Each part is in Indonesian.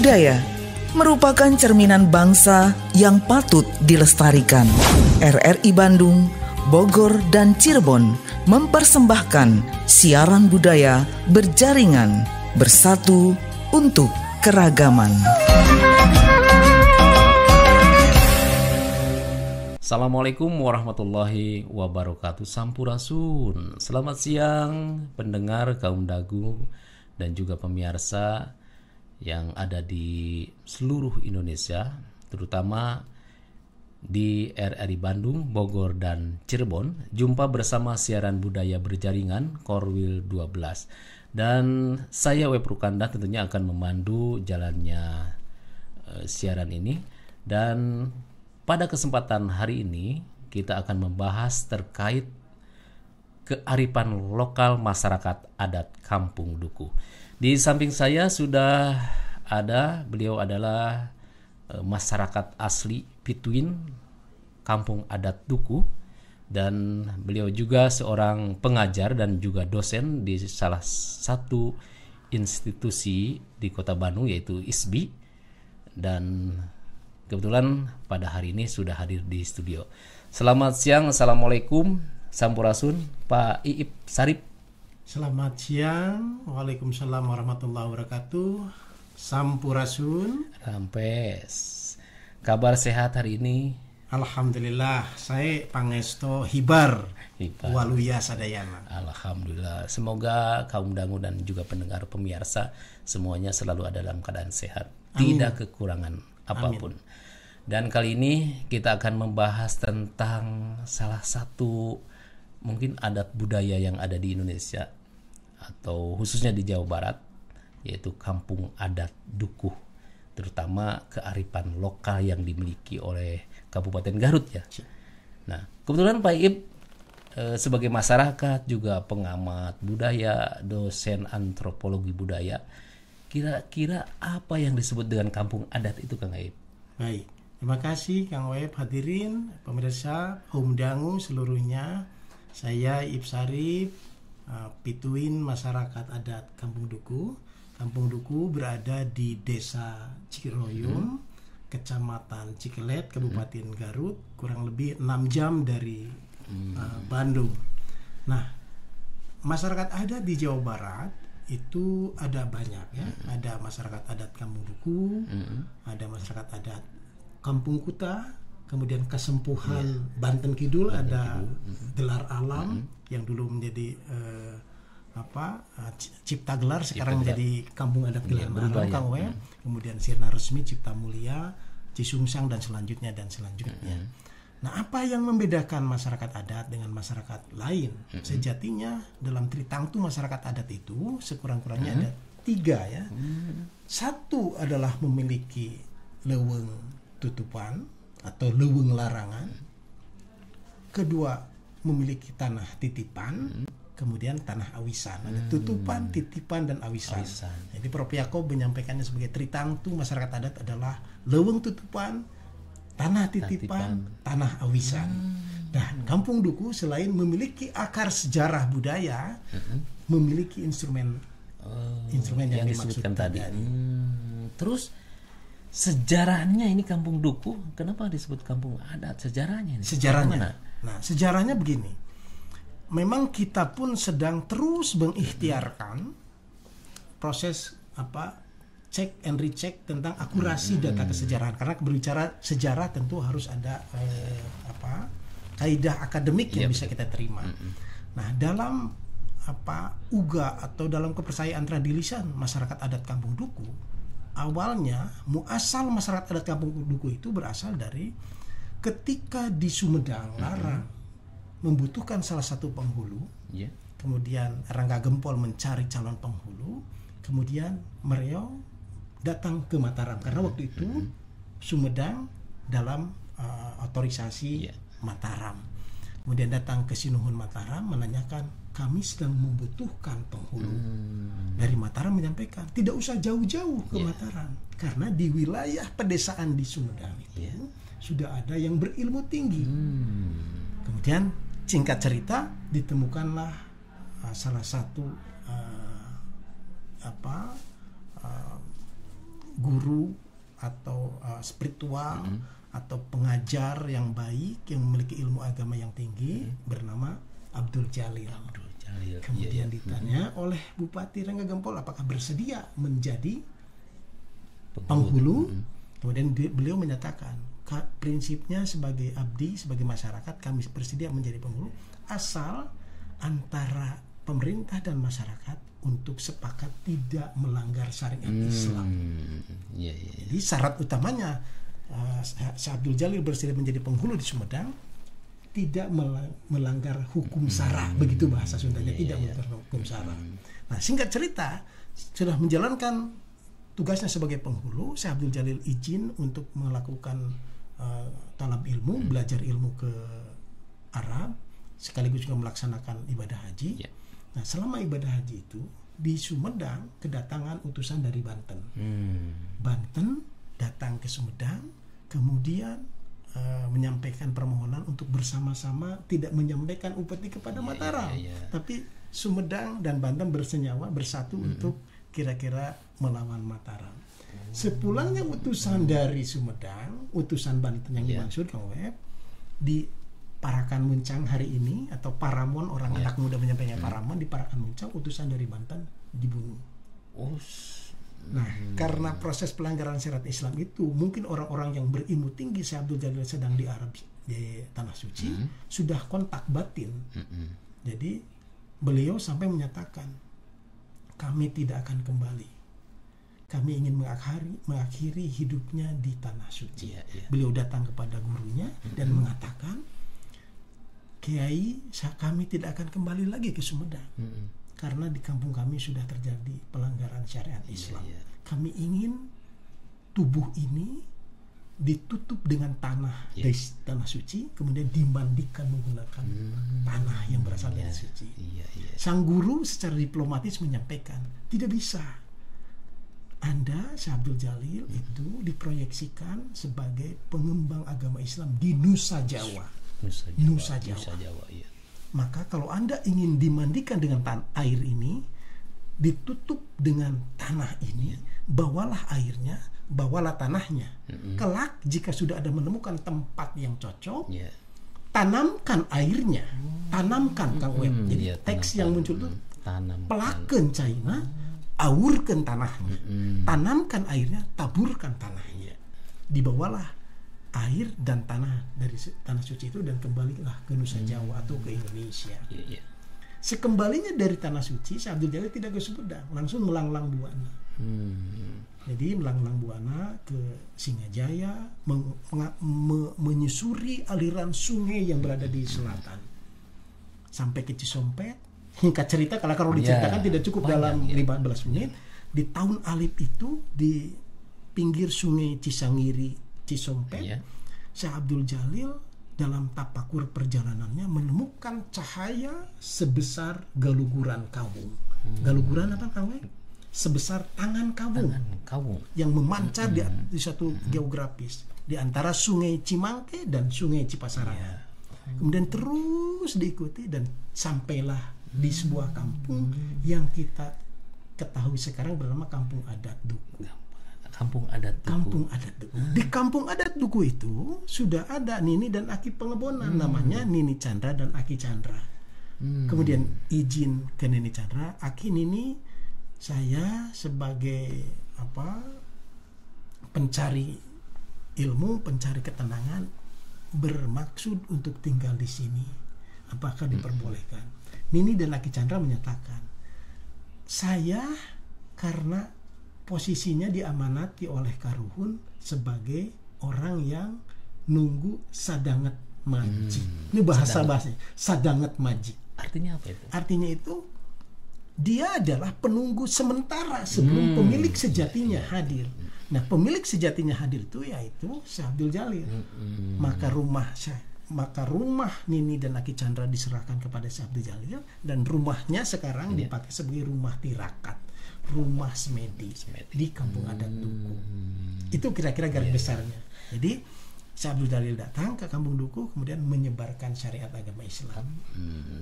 Budaya merupakan cerminan bangsa yang patut dilestarikan. RRI Bandung, Bogor, dan Cirebon mempersembahkan siaran budaya berjaringan, bersatu untuk keragaman. Assalamualaikum warahmatullahi wabarakatuh. Sampurasun. Selamat siang pendengar kaum dagu dan juga pemirsa yang ada di seluruh Indonesia, terutama di RRI Bandung, Bogor, dan Cirebon. Jumpa bersama siaran budaya berjaringan Korwil 12. Dan saya Web Rukanda tentunya akan memandu jalannya siaran ini. Dan pada kesempatan hari ini kita akan membahas terkait kearifan lokal masyarakat adat Kampung Duku. Di samping saya sudah ada, beliau adalah masyarakat asli Pituin, Kampung Adat Duku, dan beliau juga seorang pengajar dan juga dosen di salah satu institusi di Kota Bandung, yaitu ISBI, dan kebetulan pada hari ini sudah hadir di studio. Selamat siang, Assalamualaikum, Sampurasun, Pak Iip Sarip. Selamat siang, Waalaikumsalam warahmatullahi wabarakatuh. Sampurasun. Rampes. Kabar sehat hari ini? Alhamdulillah, saya pangesto hibar. Waluya sadayana. Alhamdulillah. Semoga kaum dangu dan juga pendengar pemirsa semuanya selalu ada dalam keadaan sehat. Amin. Tidak kekurangan apapun. Amin. Dan kali ini kita akan membahas tentang salah satu mungkin adat budaya yang ada di Indonesia atau khususnya di Jawa Barat, yaitu Kampung Adat Dukuh, terutama kearifan lokal yang dimiliki oleh Kabupaten Garut ya. Nah, kebetulan Pak Iip sebagai masyarakat juga pengamat budaya, dosen antropologi budaya, kira-kira apa yang disebut dengan kampung adat itu, Kang Iip? Baik, terima kasih Kang Web, hadirin pemirsa Home Dangu seluruhnya. Saya Iip Sarip, Pituin masyarakat adat Kampung Duku. Kampung Duku berada di Desa Ciroyom, Kecamatan Cikelet, Kabupaten Garut, kurang lebih 6 jam dari Bandung. Nah, masyarakat adat di Jawa Barat itu ada banyak ya. Ada masyarakat adat Kampung Duku, ada masyarakat adat Kampung Kuta, kemudian Kesempuhan Banten Kidul, ada Gelar Alam yang dulu menjadi Cipta Gelar, sekarang menjadi Kampung Adat Gelar Alam, Kang Web. Kemudian Sirna Resmi, Cipta Mulia, Cisungsang, dan selanjutnya. Nah, apa yang membedakan masyarakat adat dengan masyarakat lain? Sejatinya dalam Tritangtu masyarakat adat itu sekurang-kurangnya ada 3 ya. Satu adalah memiliki leuweung tutupan atau leuweung larangan. Kedua, memiliki tanah titipan. Kemudian tanah awisan. Ada tutupan, titipan, dan awisan. Jadi Prof. Yakob menyampaikannya sebagai Tritangtu masyarakat adat adalah leuweung tutupan, tanah titipan, tanah awisan. Dan Kampung Duku selain memiliki akar sejarah budaya, memiliki instrumen yang disebutkan tadi. Terus sejarahnya ini Kampung Duku, kenapa disebut kampung adat? Sejarahnya ini. Nah, sejarahnya begini. Memang kita pun sedang terus mengikhtiarkan proses check and recheck tentang akurasi data kesejarahan, karena berbicara sejarah tentu harus ada kaidah akademik yang bisa kita terima. Nah, dalam UGA atau dalam kepercayaan tradilisan masyarakat adat Kampung Duku, awalnya muasal masyarakat adat Kampung Duku itu berasal dari ketika di Sumedang Larang membutuhkan salah satu penghulu, kemudian Rangga Gempol mencari calon penghulu, kemudian Mereo datang ke Mataram karena waktu itu Sumedang dalam otorisasi Mataram. Kemudian datang ke Sinuhun Mataram menanyakan, kami sedang membutuhkan penghulu. Dari Mataram menyampaikan, tidak usah jauh-jauh ke Mataram, karena di wilayah pedesaan di Sumedang itu sudah ada yang berilmu tinggi. Kemudian singkat cerita ditemukanlah salah satu guru atau spiritual atau pengajar yang baik yang memiliki ilmu agama yang tinggi bernama Abdul Jalil. Kemudian ditanya oleh Bupati Rangga Gempol apakah bersedia menjadi penghulu. Kemudian beliau menyatakan prinsipnya sebagai abdi, sebagai masyarakat kami bersedia menjadi penghulu asal antara pemerintah dan masyarakat untuk sepakat tidak melanggar syariat Islam. Jadi syarat utamanya Syekh Abdul Jalil bersedia menjadi penghulu di Sumedang tidak melanggar hukum syara, begitu bahasa Sundanya, tidak melanggar hukum syara. Nah, singkat cerita, sudah menjalankan tugasnya sebagai penghulu, Syekh Abdul Jalil izin untuk melakukan talab ilmu, belajar ilmu ke Arab, sekaligus juga melaksanakan ibadah haji. Nah, selama ibadah haji itu di Sumedang kedatangan utusan dari Banten. Banten datang ke Sumedang, kemudian menyampaikan permohonan untuk bersama-sama tidak menyampaikan upeti kepada Mataram, tapi Sumedang dan Banten bersenyawa bersatu untuk kira-kira melawan Mataram. Sepulangnya utusan dari Sumedang, utusan Banten yang dimaksud Kang Web, di Parakan Muncang hari ini atau Paramon, orang anak muda menyampaikan Paramon, di Parakan Muncang utusan dari Banten dibunuh. Nah, karena proses pelanggaran syariat Islam itu mungkin orang-orang yang berilmu tinggi, Syekh Abdul Jalil sedang di Arab, di Tanah Suci, sudah kontak batin. Jadi beliau sampai menyatakan, kami tidak akan kembali. Kami ingin mengakhiri hidupnya di Tanah Suci. Beliau datang kepada gurunya dan mengatakan, Kiai, kami tidak akan kembali lagi ke Sumedang. Karena di kampung kami sudah terjadi pelanggaran syariat Islam. Kami ingin tubuh ini ditutup dengan tanah dari tanah suci, kemudian dimandikan menggunakan tanah yang berasal dari suci. Sang guru secara diplomatis menyampaikan, tidak bisa. Anda, Syekh Abdul Jalil, itu diproyeksikan sebagai pengembang agama Islam di Nusa Jawa. Nusa Jawa. Maka kalau Anda ingin dimandikan dengan air ini, ditutup dengan tanah ini, bawalah airnya, bawalah tanahnya. Kelak jika sudah ada menemukan tempat yang cocok, tanamkan airnya, tanamkan Kang Web. Jadi teks yang muncul itu pelaken China, aurkan tanahnya, tanamkan airnya, taburkan tanahnya. Dibawalah air dan tanah dari tanah suci itu dan kembalilah ke Nusa Jawa atau ke Indonesia. Sekembalinya dari tanah suci, Syekh Abdul Jalil tidak ke Sumedang, langsung melanglang buana. Jadi melanglang buana ke Singajaya, menyusuri aliran sungai yang berada di selatan sampai ke Cisompet. Singkat cerita, kalau diceritakan tidak cukup dalam 15 menit. Di tahun Alif itu di pinggir sungai Cisangiri, Cisompet, Syekh Abdul Jalil dalam tapakur perjalanannya menemukan cahaya sebesar galuguran kawung. Galuguran apa Kang? Sebesar tangan kawung yang memancar di satu geografis di antara Sungai Cimangke dan Sungai Cipasarangan. Kemudian terus diikuti dan sampailah di sebuah kampung yang kita ketahui sekarang bernama Kampung Adat Duku. Kampung Adat Duku. Di Kampung Adat Duku itu sudah ada Nini dan Aki Pengebonan, namanya Nini Chandra dan Aki Chandra. Kemudian izin ke Nini Chandra, Aki Nini, saya sebagai pencari ilmu, pencari ketenangan, bermaksud untuk tinggal di sini. Apakah diperbolehkan? Nini dan Aki Chandra menyatakan, saya karena posisinya diamanati oleh Karuhun sebagai orang yang nunggu sadanget majik. Ini bahasa sadanget majik. Artinya apa itu? Artinya itu dia adalah penunggu sementara sebelum pemilik sejatinya hadir. Nah, pemilik sejatinya hadir itu yaitu Syekh Abdul Jalil. Maka rumah Nini dan Aki Chandra diserahkan kepada Syekh Abdul Jalil dan rumahnya sekarang dipakai sebagai rumah tirakat, rumah semedi di Kampung Adat Duku. Itu kira-kira garis besarnya. Jadi Syekh Abdul Jalil datang ke Kampung Duku kemudian menyebarkan syariat agama Islam.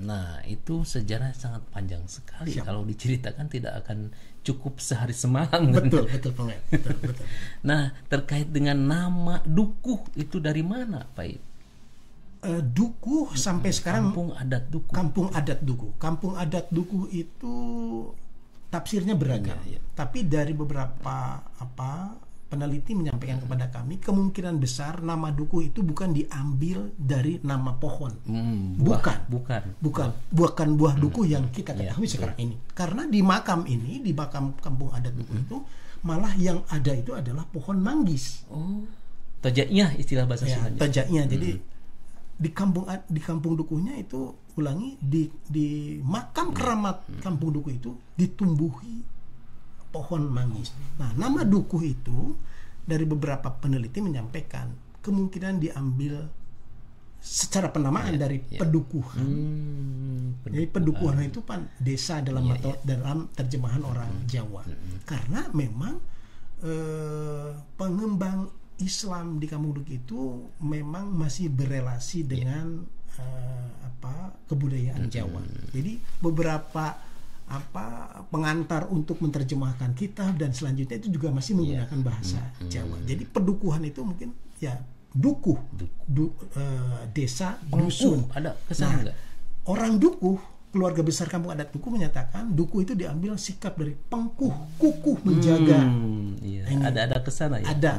Nah, itu sejarah sangat panjang sekali. Siap. Kalau diceritakan tidak akan cukup sehari semalam. Betul Pak. Betul. Nah, terkait dengan nama Dukuh itu dari mana, Pak Ip? Dukuh sampai sekarang Kampung Adat Dukuh. Kampung Adat Dukuh. Kampung Adat Dukuh itu tafsirnya beragam. Iya. Tapi dari beberapa peneliti menyampaikan kepada kami kemungkinan besar nama Dukuh itu bukan diambil dari nama pohon. Bukan buah Dukuh yang kita ketahui sekarang ini. Karena di makam Kampung Adat Dukuh itu malah yang ada itu adalah pohon manggis. Tojaknya istilah bahasa Sundanya. Tojaknya. Jadi di kampung Dukuhnya itu di makam keramat Kampung Dukuh itu ditumbuhi pohon manggis. Nah, nama Dukuh itu dari beberapa peneliti menyampaikan kemungkinan diambil secara penamaan dari pedukuhan. Jadi pedukuhan itu desa dalam dalam terjemahan orang Jawa. Karena memang pengembang Islam di Kampung Dukuh itu memang masih berelasi dengan kebudayaan Jawa. Jadi beberapa pengantar untuk menerjemahkan kitab dan selanjutnya itu juga masih menggunakan bahasa Jawa. Jadi pedukuhan itu mungkin ya dukuh. Desa dusun. Ada kesan enggak? Orang Dukuh, keluarga besar Kampung Adat Dukuh menyatakan Dukuh itu diambil sikap dari kukuh menjaga. Ada kesana ya. Ada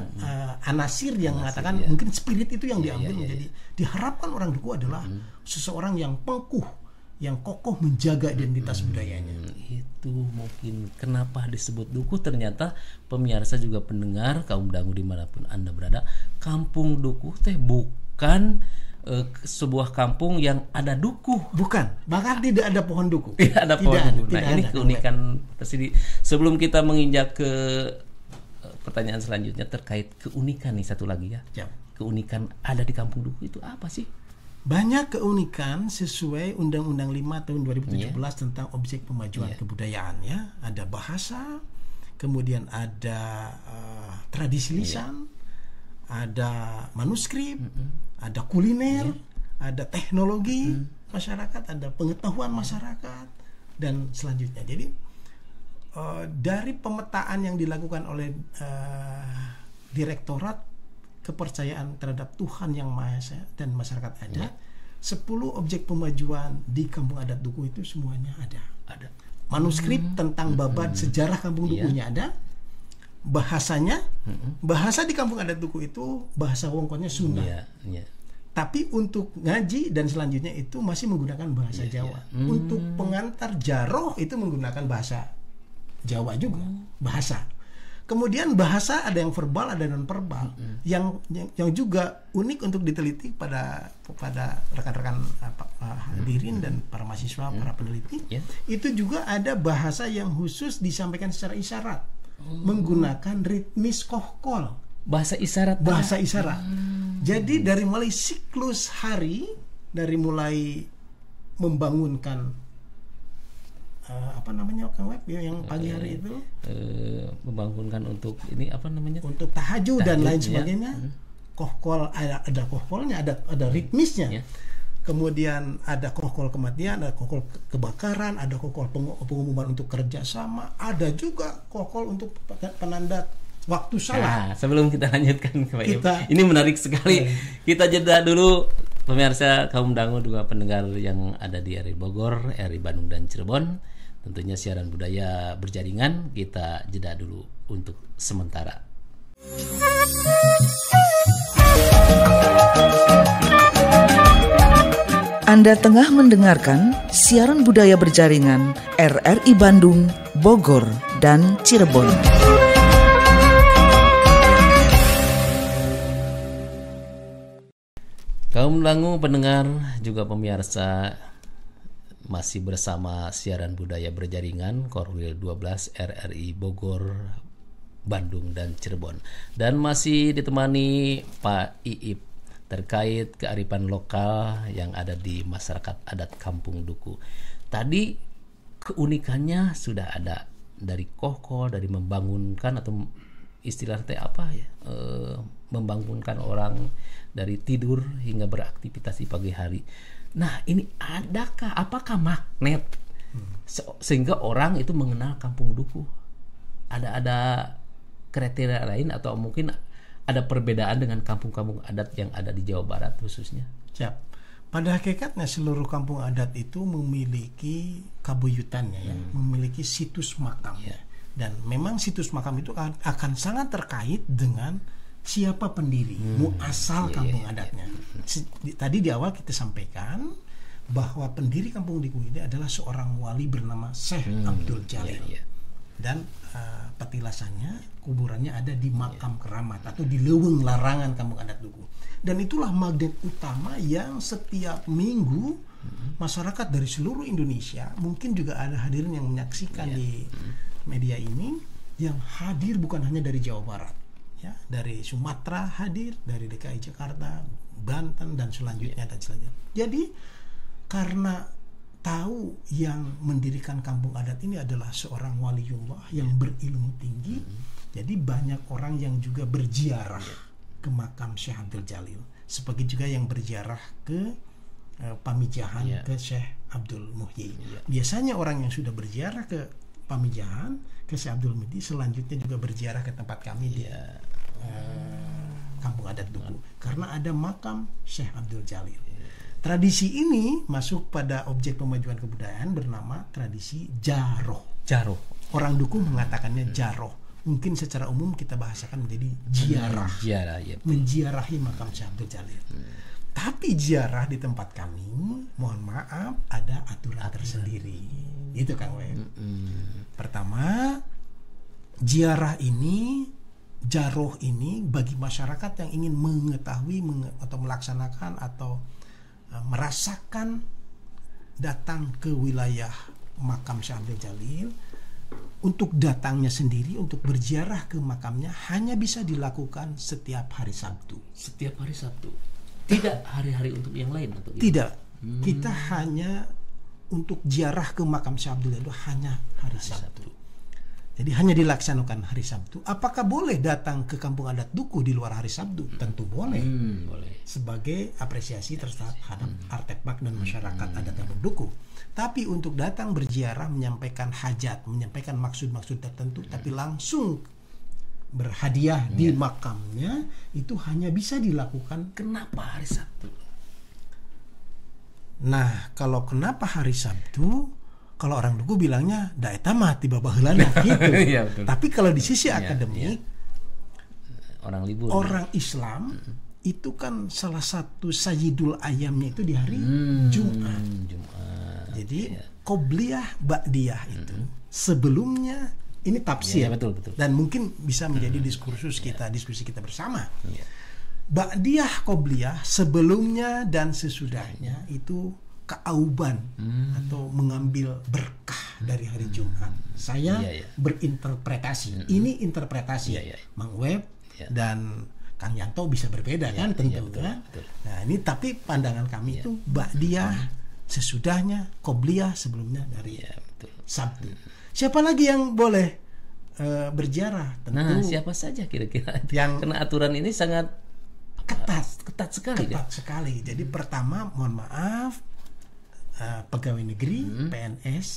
anasir yang mengatakan mungkin spirit itu yang diambil menjadi diharapkan orang Dukuh adalah seseorang yang pengkuh, yang kokoh menjaga identitas budayanya. Itu mungkin kenapa disebut Dukuh. Ternyata pemirsa juga pendengar kaum dangu dimanapun Anda berada, Kampung Dukuh teh bukan sebuah kampung yang ada dukuh. Bukan, bahkan tidak ada pohon dukuh. Tidak ada pohon dukuh. Nah, ini keunikan tersendiri. Sebelum kita menginjak ke pertanyaan selanjutnya terkait keunikan nih, satu lagi ya. Keunikan ada di Kampung Dukuh itu apa sih? Banyak keunikan sesuai Undang-Undang 5 tahun 2017 tentang objek pemajuan kebudayaan ya. Ada bahasa, kemudian ada tradisi lisan, ada manuskrip, ada kuliner, ada teknologi masyarakat, ada pengetahuan masyarakat dan selanjutnya. Jadi dari pemetaan yang dilakukan oleh Direktorat Kepercayaan terhadap Tuhan Yang Maha Esa dan masyarakat adat, 10 objek pemajuan di Kampung Adat Dukuh itu semuanya ada. Manuskrip tentang babat sejarah Kampung Dukuhnya ada. Bahasanya, bahasa di Kampung Adat Dukuh itu bahasa Wongkonnya Sunda. Tapi untuk ngaji dan selanjutnya itu masih menggunakan bahasa Jawa. Untuk pengantar jaroh itu menggunakan bahasa Jawa juga, bahasa. Kemudian bahasa ada yang verbal, ada non verbal. Yang juga unik untuk diteliti pada rekan-rekan hadirin dan para mahasiswa, para peneliti. Itu juga ada bahasa yang khusus disampaikan secara isyarat, menggunakan ritmis kohkol. Bahasa isyarat. Jadi dari mulai siklus hari, dari mulai membangunkan Kang Web yang pagi hari itu membangunkan untuk ini untuk tahajud dan lain sebagainya. Kohkol ada kohkolnya, ada ritmisnya. Kemudian ada kohkol kematian, ada kohkol kebakaran, ada kohkol pengumuman untuk kerjasama, ada juga kohkol untuk penanda waktu salah. Sebelum kita lanjutkan ini menarik sekali. Kita jeda dulu pemirsa kaum dangu, juga pendengar yang ada di RRI Bogor, RRI Bandung dan Cirebon. Tentunya siaran budaya berjaringan, kita jeda dulu untuk sementara. Anda tengah mendengarkan siaran budaya berjaringan RRI Bandung, Bogor, dan Cirebon. Kaum dangu pendengar juga pemirsa, masih bersama siaran budaya berjaringan Korwil 12 RRI Bogor, Bandung dan Cirebon, dan masih ditemani Pak Iip terkait kearifan lokal yang ada di masyarakat adat Kampung Dukuh. Tadi keunikannya sudah ada dari kohkol, dari membangunkan atau istilahnya apa ya, membangunkan orang dari tidur hingga beraktivitas di pagi hari. Nah, ini apakah magnet sehingga orang itu mengenal Kampung Dukuh? Ada kriteria lain atau mungkin ada perbedaan dengan kampung-kampung adat yang ada di Jawa Barat khususnya? Siap. Pada hakikatnya seluruh kampung adat itu memiliki kabuyutannya ya, memiliki situs makam. Dan memang situs makam itu akan sangat terkait dengan siapa pendiri, muasal kampung adatnya. Tadi di awal kita sampaikan bahwa pendiri Kampung Dukuh ini adalah seorang wali bernama Syekh Abdul Jalil. Dan petilasannya, kuburannya ada di makam keramat atau di leuweung larangan Kampung Adat Dukuh. Dan itulah magnet utama yang setiap minggu masyarakat dari seluruh Indonesia, mungkin juga ada hadirin yang menyaksikan di media ini, yang hadir bukan hanya dari Jawa Barat, ya, dari Sumatera hadir, dari DKI Jakarta, Banten dan selanjutnya. Jadi karena tahu yang mendirikan kampung adat ini adalah seorang waliullah yang berilmu tinggi, jadi banyak orang yang juga berziarah ke makam Syekh Abdul Jalil, seperti juga yang berziarah ke Pamijahan ke Syekh Abdul Muhyi. Biasanya orang yang sudah berziarah ke Pamijahan ke Syekh Abdul Muhyi selanjutnya juga berziarah ke tempat kami di Kampung Adat Dukuh, karena ada makam Syekh Abdul Jalil. Tradisi ini masuk pada objek pemajuan kebudayaan bernama tradisi jaroh. Orang Dukuh mengatakannya jaroh. Mungkin secara umum kita bahasakan menjadi ziarah. Menziarahi makam Syekh Abdul Jalil. Tapi ziarah di tempat kami, mohon maaf, ada aturan tersendiri. Itu Kang Web. Pertama, ziarah ini, jaroh ini bagi masyarakat yang ingin mengetahui atau melaksanakan atau merasakan datang ke wilayah makam Syekh Abdul Jalil, untuk datangnya sendiri untuk berziarah ke makamnya hanya bisa dilakukan setiap hari Sabtu. Setiap hari Sabtu. Tidak hari-hari untuk yang lain atau tidak. Kita hanya untuk ziarah ke makam Syekh Abdul Jalil hanya hari Sabtu. Jadi hanya dilaksanakan hari Sabtu. Apakah boleh datang ke Kampung Adat Dukuh di luar hari Sabtu? Tentu boleh. Boleh. Sebagai apresiasi terhadap artefak dan masyarakat adat Kampung Dukuh. Tapi untuk datang berziarah, menyampaikan hajat, menyampaikan maksud-maksud tertentu, tapi langsung berhadiah di makamnya, itu hanya bisa dilakukan. Kenapa hari Sabtu? Nah, kalau kenapa hari Sabtu? Kalau orang Dukuh bilangnya da eta mah tiba baheulana gitu. Tapi kalau di sisi akademik, orang libur, orang Islam itu kan salah satu sayyidul ayamnya itu di hari Jumat. Jadi qobliyah ba'diyah itu sebelumnya, ini tafsir betul. Dan mungkin bisa menjadi diskusi kita bersama. Ba'diyah qobliyah sebelumnya dan sesudahnya itu keauban atau mengambil berkah dari hari Jumat. Saya berinterpretasi. Ini interpretasi Mang Web dan Kang Yanto bisa berbeda kan tentu kan. Nah, ini tapi pandangan kami itu ba'diyah sesudahnya, qobliyah sebelumnya dari Sabtu. Siapa lagi yang boleh berziarah? Tentu. Nah, siapa saja kira-kira yang karena aturan ini sangat ketat sekali. Jadi pertama, mohon maaf, pegawai negeri, PNS,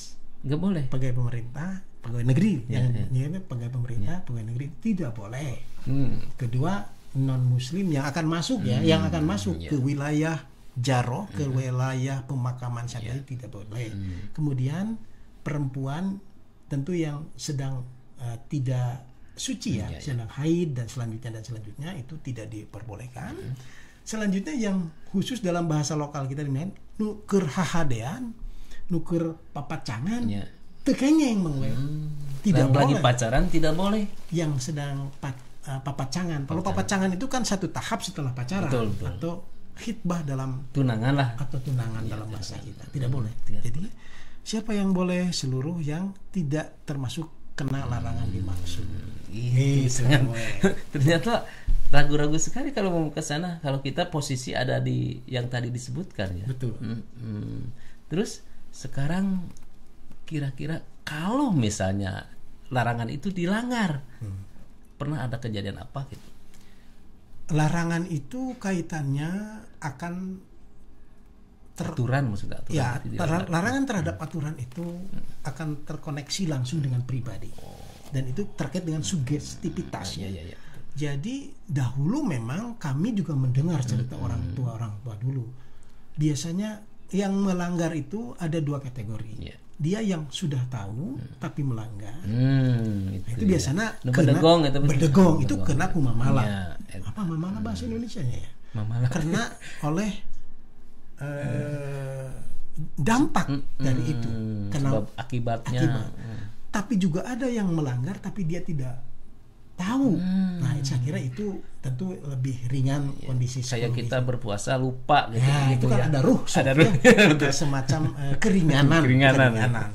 nggak boleh. Pegawai pemerintah, pegawai negeri, pegawai pemerintah, pegawai negeri tidak boleh. Kedua, non Muslim yang akan masuk yang akan masuk ke wilayah jaroh, ke wilayah pemakaman syariah tidak boleh. Kemudian perempuan tentu yang sedang tidak suci sedang haid dan selanjutnya itu tidak diperbolehkan. Selanjutnya yang khusus dalam bahasa lokal kita dengan nuker hahadean, nuker papacangan, tekengeng mengwe. Tidak boleh. Lagi pacaran tidak boleh. Yang sedang papacangan. Kalau papacangan itu kan satu tahap setelah pacaran. Betul. Atau khitbah dalam tunangan lah. Atau tunangan dalam bahasa kita. Tidak boleh. Jadi siapa yang boleh? Seluruh yang tidak termasuk kena larangan dimaksud. Ternyata ragu-ragu sekali kalau mau ke sana, kalau kita posisi ada di yang tadi disebutkan ya. Betul. Terus sekarang kira-kira kalau misalnya larangan itu dilanggar, pernah ada kejadian apa gitu? Larangan itu kaitannya akan aturan maksudnya aturan. Ya, itu dilarang. larangan terhadap aturan itu akan terkoneksi langsung dengan pribadi. Dan itu terkait dengan sugestivitas. Iya. Jadi dahulu memang kami juga mendengar cerita orang tua dulu. Biasanya yang melanggar itu ada 2 kategori. Iya. Dia yang sudah tahu tapi melanggar. Itu ya. biasanya Berdegong itu kena kumamala. Ya. Apa mamala bahasa Indonesianya ya? Mamala. Karena oleh dampak dari itu, kena akibatnya. Tapi juga ada yang melanggar tapi dia tidak tahu. Nah, saya kira itu tentu lebih ringan kondisi Kayak psikologis. kita berpuasa lupa gitu. Nah, itu kan ada ruh, Ada ruh. semacam keringanan. Keringanan. Nah,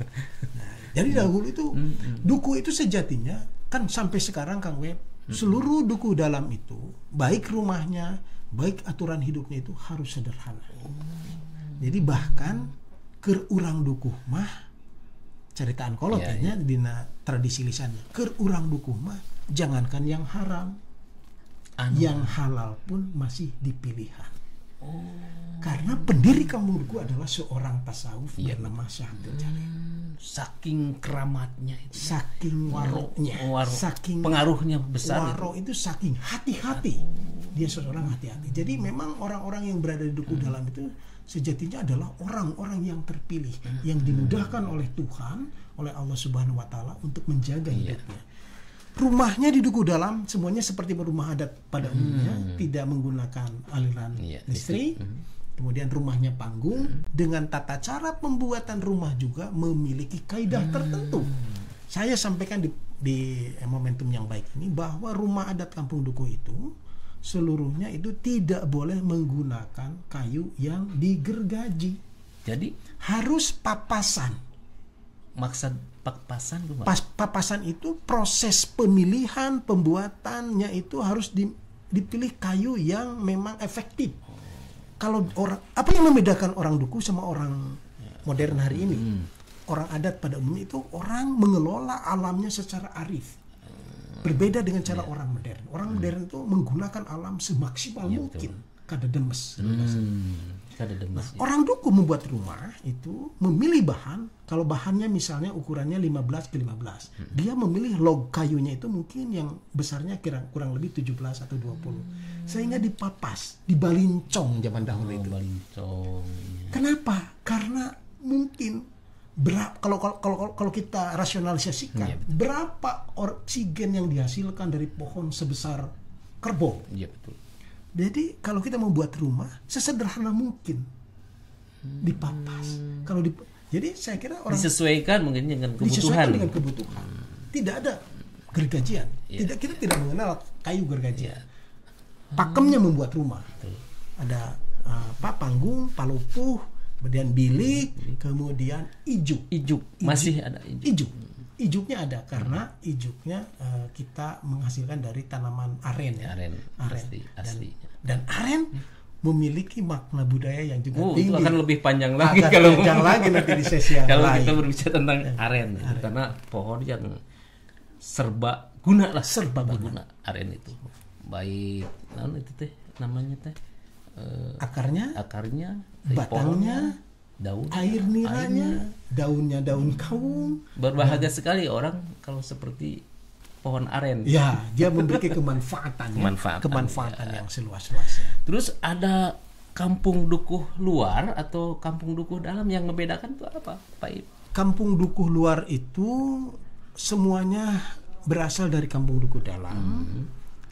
jadi dahulu itu duku itu sejatinya kan sampai sekarang Kang Web, seluruh duku dalam itu, baik rumahnya, baik aturan hidupnya itu harus sederhana. Jadi bahkan keur urang dukuh mah ceritaan kolotnya dina tradisi lisannya. Keur urang dukuh mah jangankan yang haram, yang halal pun masih dipilihan. Karena pendiri kampung duku adalah seorang tasawuf bernama Syekh Abdul Jalil. Saking keramatnya itu. Saking waroknya, saking pengaruhnya besar. Waro itu saking hati-hati. Dia seorang hati-hati. Jadi memang orang-orang yang berada di duku dalam itu sejatinya adalah orang-orang yang terpilih, yang dimudahkan oleh Tuhan, oleh Allah Subhanahu wa taala untuk menjaga hidupnya. Rumahnya di duku dalam semuanya seperti rumah adat pada umumnya, tidak menggunakan aliran listrik. Kemudian rumahnya panggung, dengan tata cara pembuatan rumah juga memiliki kaidah tertentu. Saya sampaikan di momentum yang baik ini bahwa rumah adat kampung duku itu seluruhnya itu tidak boleh menggunakan kayu yang digergaji. Jadi harus papasan. Maksud papasan itu papasan itu proses pemilihan pembuatannya itu harus dipilih kayu yang memang efektif. Kalau orang, apa yang membedakan orang duku sama orang modern hari ini? Orang adat pada umumnya itu orang mengelola alamnya secara arif. Berbeda dengan cara orang modern. Orang modern itu menggunakan alam semaksimal mungkin. Kada demes. Nah, orang duku membuat rumah itu memilih bahan. Kalau bahannya misalnya ukurannya 15x15, dia memilih log kayunya itu mungkin yang besarnya kurang lebih 17 atau 20. Sehingga dipapas, dibalincong zaman dahulu itu. Balincong. Kenapa? Karena mungkin kalau kita rasionalisasikan, berapa oksigen yang dihasilkan dari pohon sebesar kerbau? Iya betul. Jadi kalau kita membuat rumah sesederhana mungkin dipapas. Jadi saya kira orang disesuaikan mungkin dengan kebutuhan. Disesuaikan dengan kebutuhan. Tidak ada gergajian. Kita tidak mengenal kayu gergajian. Pakemnya membuat rumah. Ada panggung, palupuh, kemudian bilik, kemudian ijuk. Masih ada ijuk. Ijuknya ada karena ijuknya kita menghasilkan dari tanaman aren ya. Aren. Asli. Dan aren memiliki makna budaya yang juga tinggi. Itu akan lebih panjang lagi kalau panjang lagi nanti di sesi yang kalau lain. kita berbicara tentang aren. Karena pohon yang serba guna aren itu. Baik, itu teh namanya teh akarnya, batangnya, daun, air niranya, daunnya daun kawung. Berbahagia sekali orang kalau seperti pohon aren. Ya, dia memiliki kemanfaatan yang seluas-luasnya. Terus ada kampung dukuh luar atau kampung dukuh dalam, yang membedakan itu apa, Pak Ib? Kampung dukuh luar itu semuanya berasal dari kampung dukuh dalam.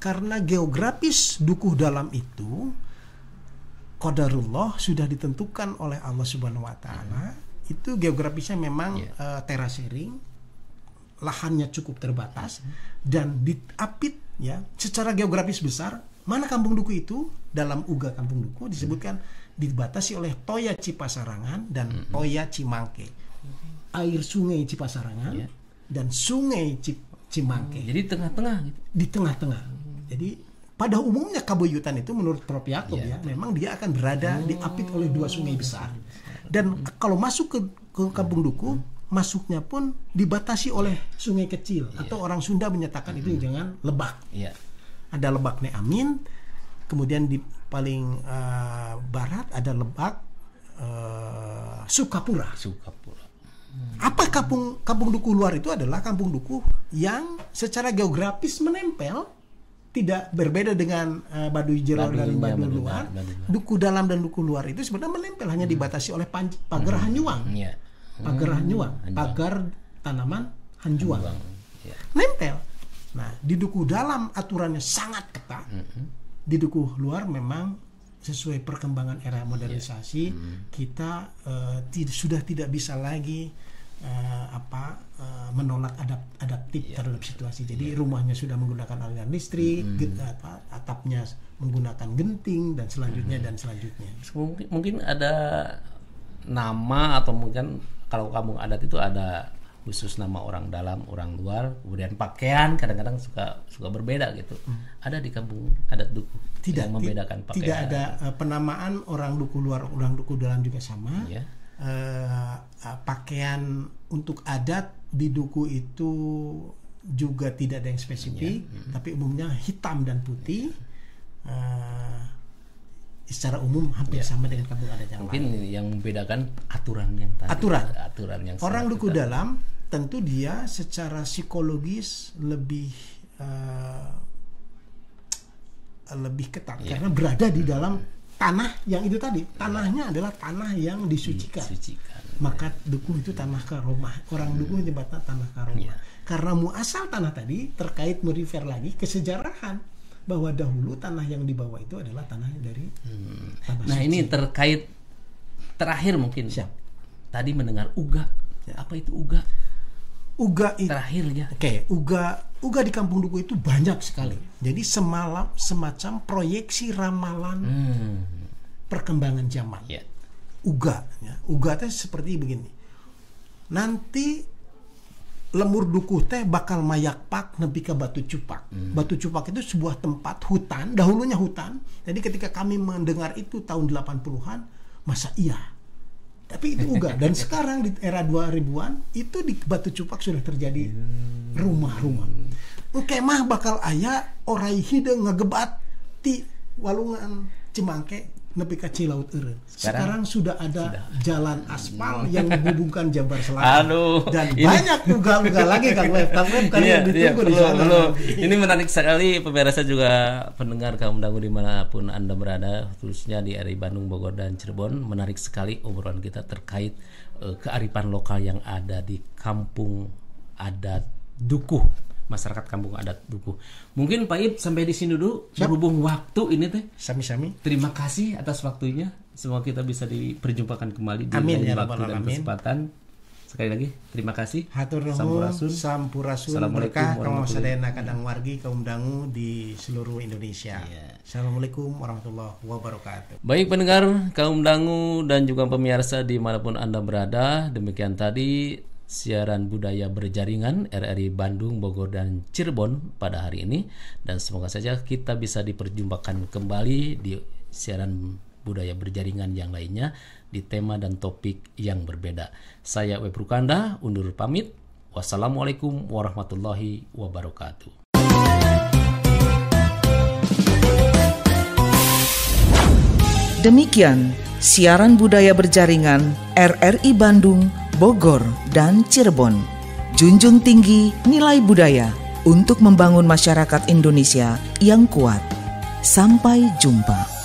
Karena geografis dukuh dalam itu qadarullah sudah ditentukan oleh Allah Subhanahu wa taala. Itu geografisnya memang terasering, lahannya cukup terbatas dan diapit ya secara geografis besar. Mana kampung duku itu? Dalam uga kampung duku disebutkan dibatasi oleh Toya Cipasarangan dan Toya Cimangke. Air sungai Cipasarangan dan sungai Cimangke. Jadi tengah-tengah gitu. Di tengah-tengah. Jadi pada umumnya Kabuyutan itu menurut Prof. Yaakob memang dia akan berada diapit oleh dua sungai besar. Dan kalau masuk ke kampung duku, masuknya pun dibatasi oleh sungai kecil atau orang Sunda menyatakan itu jangan lebak. Ada lebak Neamin, kemudian di paling barat ada Lebak, Sukapura. Apa kampung dukuh luar itu adalah kampung dukuh yang secara geografis menempel, tidak berbeda dengan Baduy Jero dan Baduy luar. Dukuh dalam dan dukuh luar itu sebenarnya menempel, hanya dibatasi oleh pagar Hanjuang. Pagar Hanjuang, pagar tanaman Hanjuang. Nempel. Nah, di dukuh dalam aturannya sangat ketat. Di dukuh luar memang sesuai perkembangan era modernisasi, kita sudah tidak bisa lagi menolak adaptif terhadap situasi. Jadi rumahnya sudah menggunakan aliran listrik, atapnya menggunakan genting dan selanjutnya. Mungkin ada nama, atau mungkin kalau kampung adat itu ada khusus nama orang dalam, orang luar, kemudian pakaian kadang-kadang suka berbeda gitu. Ada di kampung adat dukuh yang membedakan pakaian. Tidak ada penamaan orang dukuh luar, orang dukuh dalam juga sama. Pakaian untuk adat di dukuh itu juga tidak ada yang spesifik, tapi umumnya hitam dan putih. Secara umum hampir sama dengan kampung adat yang mungkin lain. Yang membedakan aturan yang tadi. Aturan yang orang dukuh dalam tentu dia secara psikologis lebih ketat karena berada di dalam tanah yang itu tadi. Tanahnya adalah tanah yang disucikan. Maka dukuh itu tanah karomah. Orang dukuh nyebutnya tanah karomah. Karena muasal tanah tadi terkait merifer lagi kesejarahan, bahwa dahulu tanah yang dibawa itu adalah tanah dari tanah Nah, suci. ini terkait terakhir mungkin. Tadi mendengar uga. Apa itu uga? Uga itu terakhir ya. Oke, uga di kampung dukuh itu banyak sekali. Jadi semacam proyeksi ramalan perkembangan zaman. Uga teh seperti begini. Nanti lemur dukuh teh bakal mayak pak nepi ke Batu Cupak. Batu Cupak itu sebuah tempat hutan, dahulunya hutan. Jadi ketika kami mendengar itu tahun 80-an, masa iya? Tapi itu uga. Dan sekarang di era 2000-an itu di Batu Cupak sudah terjadi rumah-rumah. Engke mah bakal aya orai hideung ngagebat ti walungan Cimangke nepi ka Cilaut eureun. Sekarang sudah ada jalan aspal yang menghubungkan Jabar Selatan. Dan banyak uga-uga lagi Kang Web. Kang Web kan yang ditunggu di sana. Ini menarik sekali pemirsa juga pendengar Kaum Dangu dimanapun Anda berada, khususnya di RRI Bandung, Bogor, dan Cirebon. Menarik sekali obrolan kita terkait kearifan lokal yang ada di kampung adat dukuh. Masyarakat kampung adat dukuh. Mungkin Pak Ib sampai di sini dulu. Berhubung waktu ini teh. Sami-sami. Terima kasih atas waktunya. Semoga kita bisa diperjumpakan kembali di lain waktu dan kesempatan. Sekali lagi terima kasih. Hatur nuhun, sampurasun, berkah kang sadayana kadang wargi kaum dangu di seluruh Indonesia. Assalamualaikum warahmatullahi wabarakatuh. Baik pendengar kaum dangu dan juga pemirsa dimanapun Anda berada, demikian tadi siaran budaya berjaringan RRI Bandung, Bogor, dan Cirebon pada hari ini, dan semoga saja kita bisa diperjumpakan kembali di siaran budaya berjaringan yang lainnya di tema dan topik yang berbeda. Saya Web Rukanda undur pamit. Wassalamualaikum warahmatullahi wabarakatuh. Demikian siaran budaya berjaringan RRI Bandung, Bogor, dan Cirebon. Junjung tinggi nilai budaya untuk membangun masyarakat Indonesia yang kuat. Sampai jumpa.